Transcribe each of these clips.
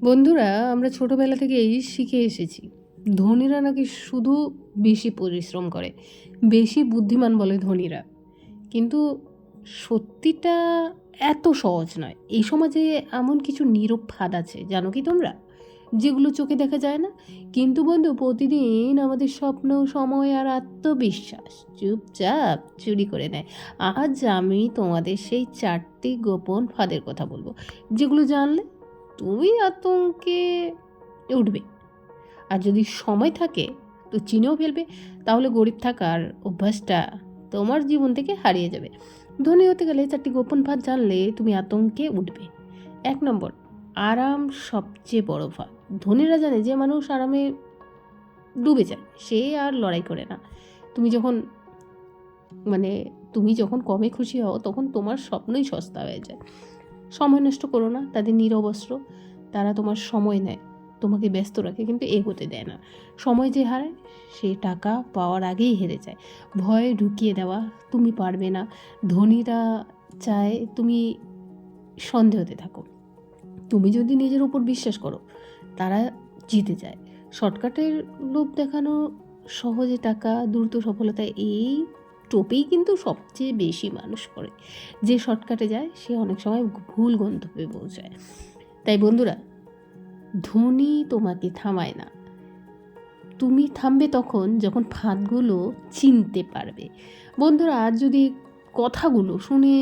বন্ধুরা, আমরা ছোটবেলা থেকেই শিখে এসেছি ধনীরা নাকি শুধু বেশি পরিশ্রম করে, বেশি বুদ্ধিমান বলে ধনীরা। কিন্তু সত্যিটা এত সহজ নয়। এই সমাজে এমন কিছু নীরব ফাঁদ আছে, জানো কি তোমরা, যেগুলো চোখে দেখা যায় না, কিন্তু বন্ধু প্রতিদিন আমাদের স্বপ্ন, সময় আর আত্মবিশ্বাস চুপচাপ চুরি করে নেয়। আজ আমি তোমাদের সেই 4টি গোপন ফাঁদের কথা বলবো, যেগুলো জানলে তুমি আতঙ্কে উঠবে, আর যদি সময় থাকে তো চিনেও ফেলবে। তাহলে গরিব থাকার অভ্যাসটা তোমার জীবন থেকে হারিয়ে যাবে। ধনী হতে গেলে 4টি গোপন ফাঁদ জানলে তুমি আতঙ্কে উঠবে। 1 নম্বর, আরাম সবচেয়ে বড় ফাঁদ। ধনীরা জানে যে মানুষ আরামে ডুবে যায়, সে আর লড়াই করে না। তুমি যখন মানে তুমি যখন কমে খুশি হও, তখন তোমার স্বপ্নই সস্তা হয়ে যায়। সময় নষ্ট করো না, তাদের নীরব অস্ত্র। তারা তোমার সময় নেয়, তোমাকে ব্যস্ত রাখে, কিন্তু এগোতে দেয় না। সময় যে হারায় সে টাকা পাওয়ার আগেই হেরে যায়। ভয়ে ঢুকিয়ে দেওয়া, তুমি পারবে না। ধনীরা চায় তুমি সন্দেহতে থাকো। তুমি যদি নিজের উপর বিশ্বাস করো, তারা জিতে যায়। শর্টকাটের লোভ দেখানো, সহজে টাকা, দ্রুত সফলতা, এই টোপেই কিন্তু সবচেয়ে বেশি মানুষ করে। যে শর্টকাটে যায় সে অনেক সময় ভুল গন্তব্যে পৌঁছায়। তাই বন্ধুরা, ধনী তোমাকে থামায় না, তুমি থামবে তখন যখন ফাঁদগুলো চিনতে পারবে। বন্ধুরা, আজ যদি কথাগুলো শুনে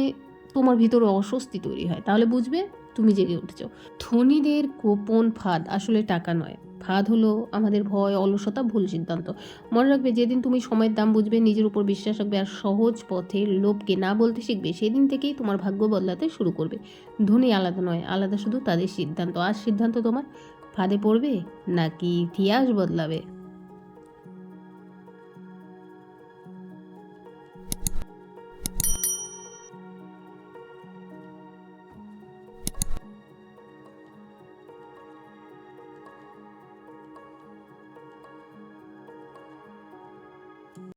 তোমার ভিতরে অস্বস্তি তৈরি হয়, তাহলে বুঝবে তুমি জেগে উঠেছো। ধনীদের গোপন ফাঁদ আসলে টাকা নয়, ফাঁদ হলো আমাদের ভয়, অলসতা, ভুল সিদ্ধান্ত। মনে রাখবে, যেদিন তুমি সময়ের দাম বুঝবে, নিজের উপর বিশ্বাস রাখবে আর সহজ পথের লোভকে না বলতে শিখবে, সেদিন থেকেই তোমার ভাগ্য বদলাতে শুরু করবে। ধনী আলাদা নয়, আলাদা শুধু তাদের সিদ্ধান্ত। আর সিদ্ধান্ত তোমার, ফাঁদে পড়বে নাকি ইতিহাস বদলাবে।